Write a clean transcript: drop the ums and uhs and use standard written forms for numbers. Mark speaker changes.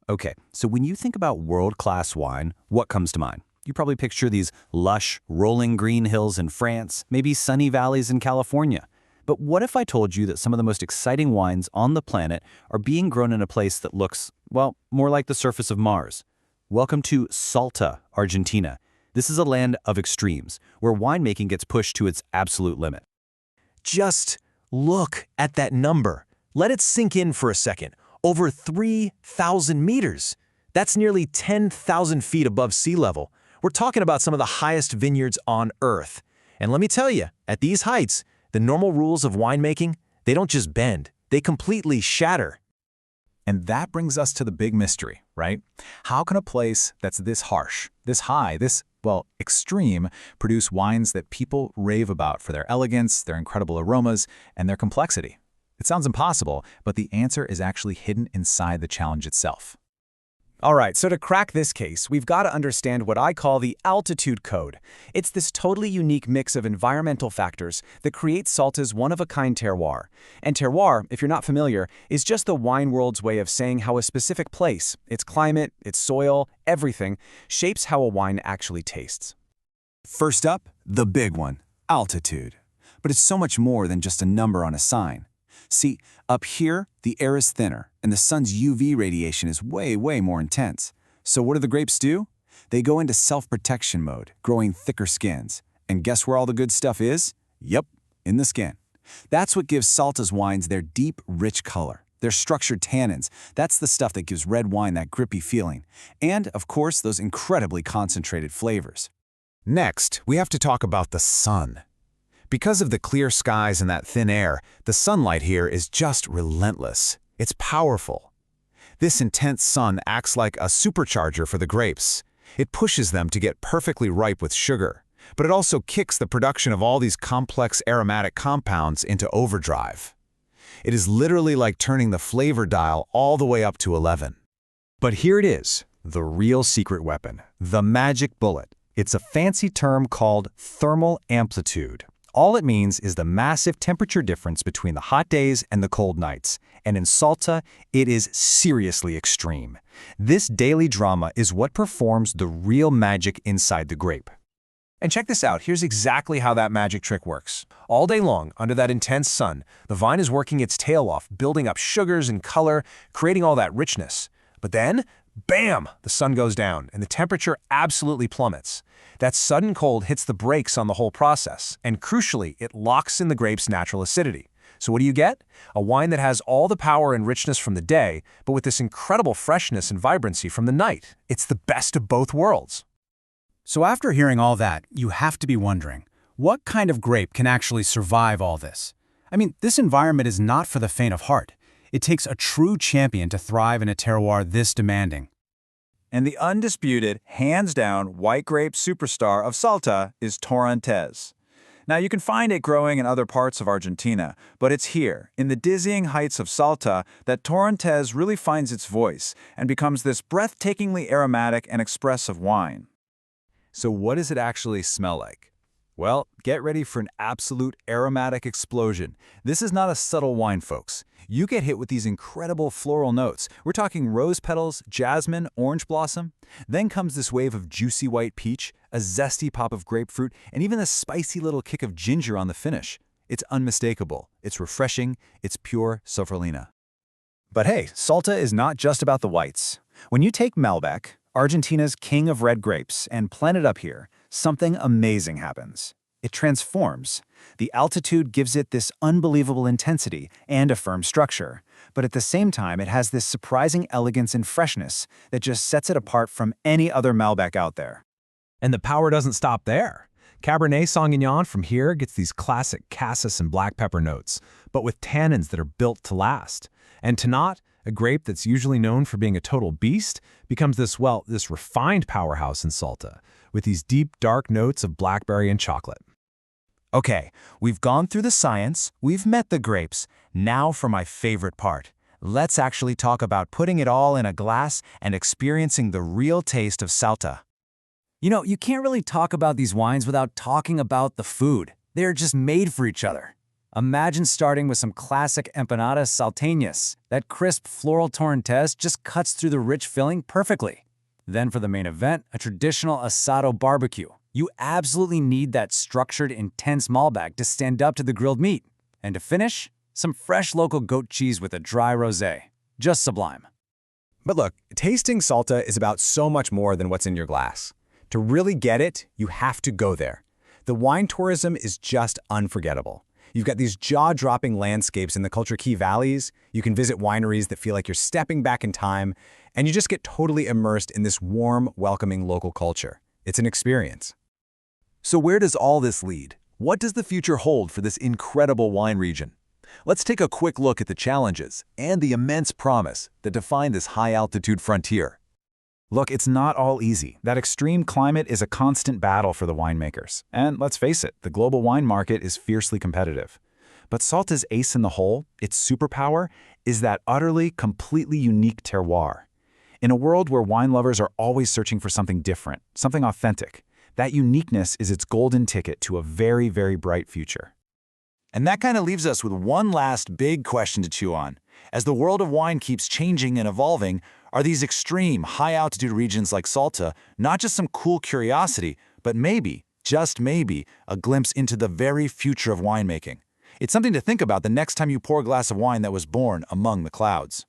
Speaker 1: Okay, so when you think about world-class wine, what comes to mind? You probably picture these lush, rolling green hills in France, maybe sunny valleys in California. But what if I told you that some of the most exciting wines on the planet are being grown in a place that looks, well, more like the surface of Mars? Welcome to Salta, Argentina. This is a land of extremes, where winemaking gets pushed to its absolute limit.
Speaker 2: Just look at that number. Let it sink in for a second. Over 3,000 meters. That's nearly 10,000 feet above sea level. We're talking about some of the highest vineyards on Earth. And let me tell you, at these heights, the normal rules of winemaking, they don't just bend, they completely shatter.
Speaker 3: And that brings us to the big mystery, right? How can a place that's this harsh, this high, well, extreme, produce wines that people rave about for their elegance, their incredible aromas, and their complexity? It sounds impossible, but the answer is actually hidden inside the challenge itself.
Speaker 4: All right, so to crack this case, we've got to understand what I call the altitude code. It's this totally unique mix of environmental factors that creates Salta's one-of-a-kind terroir. And terroir, if you're not familiar, is just the wine world's way of saying how a specific place, its climate, its soil, everything, shapes how a wine actually tastes.
Speaker 1: First up, the big one, altitude. But it's so much more than just a number on a sign. See, up here, the air is thinner, and the sun's UV radiation is way more intense. So what do the grapes do? They go into self-protection mode, growing thicker skins. And guess where all the good stuff is? Yep, in the skin. That's what gives Salta's wines their deep, rich color. Their structured tannins, that's the stuff that gives red wine that grippy feeling. And, of course, those incredibly concentrated flavors.
Speaker 3: Next, we have to talk about the sun. Because of the clear skies and that thin air, the sunlight here is just relentless. It's powerful. This intense sun acts like a supercharger for the grapes. It pushes them to get perfectly ripe with sugar, but it also kicks the production of all these complex aromatic compounds into overdrive. It is literally like turning the flavor dial all the way up to 11.
Speaker 5: But here it is, the real secret weapon, the magic bullet. It's a fancy term called thermal amplitude. All it means is the massive temperature difference between the hot days and the cold nights. And in Salta, it is seriously extreme. This daily drama is what performs the real magic inside the grape.
Speaker 2: And check this out, here's exactly how that magic trick works. All day long, under that intense sun, the vine is working its tail off, building up sugars and color, creating all that richness. But then, bam, the sun goes down, and the temperature absolutely plummets. That sudden cold hits the brakes on the whole process, and crucially, it locks in the grape's natural acidity. So what do you get? A wine that has all the power and richness from the day, but with this incredible freshness and vibrancy from the night. It's the best of both worlds.
Speaker 6: So after hearing all that, you have to be wondering, what kind of grape can actually survive all this? I mean, this environment is not for the faint of heart. It takes a true champion to thrive in a terroir this demanding.
Speaker 7: And the undisputed, hands-down white grape superstar of Salta is Torrontés. Now, you can find it growing in other parts of Argentina, but it's here, in the dizzying heights of Salta, that Torrontés really finds its voice and becomes this breathtakingly aromatic and expressive wine.
Speaker 1: So what does it actually smell like? Well, get ready for an absolute aromatic explosion. This is not a subtle wine, folks. You get hit with these incredible floral notes. We're talking rose petals, jasmine, orange blossom. Then comes this wave of juicy white peach, a zesty pop of grapefruit, and even a spicy little kick of ginger on the finish. It's unmistakable. It's refreshing. It's pure Sofrolina.
Speaker 4: But hey, Salta is not just about the whites. When you take Malbec, Argentina's king of red grapes, and plant it up here, something amazing happens. It transforms. The altitude gives it this unbelievable intensity and a firm structure, but at the same time it has this surprising elegance and freshness that just sets it apart from any other Malbec out there.
Speaker 2: And the power doesn't stop there. Cabernet Sauvignon from here gets these classic cassis and black pepper notes, but with tannins that are built to last. And Tannat, a grape that's usually known for being a total beast, becomes this refined powerhouse in Salta, with these deep, dark notes of blackberry and chocolate.
Speaker 4: Okay, we've gone through the science, we've met the grapes. Now for my favorite part. Let's actually talk about putting it all in a glass and experiencing the real taste of Salta. You know, you can't really talk about these wines without talking about the food. They're just made for each other. Imagine starting with some classic empanadas salteñas. That crisp floral torrentez just cuts through the rich filling perfectly. Then for the main event, a traditional asado barbecue. You absolutely need that structured, intense Malbec to stand up to the grilled meat. And to finish, some fresh local goat cheese with a dry rosé. Just sublime.
Speaker 3: But look, tasting Salta is about so much more than what's in your glass. To really get it, you have to go there. The wine tourism is just unforgettable. You've got these jaw-dropping landscapes in the Culture Key valleys, you can visit wineries that feel like you're stepping back in time, and you just get totally immersed in this warm, welcoming local culture. It's an experience.
Speaker 2: So where does all this lead? What does the future hold for this incredible wine region? Let's take a quick look at the challenges and the immense promise that define this high-altitude frontier.
Speaker 4: Look, it's not all easy. That extreme climate is a constant battle for the winemakers. And let's face it, the global wine market is fiercely competitive. But Salta's ace in the hole, its superpower, is that utterly, completely unique terroir. In a world where wine lovers are always searching for something different, something authentic, that uniqueness is its golden ticket to a very, very bright future.
Speaker 7: And that kind of leaves us with one last big question to chew on. As the world of wine keeps changing and evolving, are these extreme, high-altitude regions like Salta not just some cool curiosity, but maybe, just maybe, a glimpse into the very future of winemaking? It's something to think about the next time you pour a glass of wine that was born among the clouds.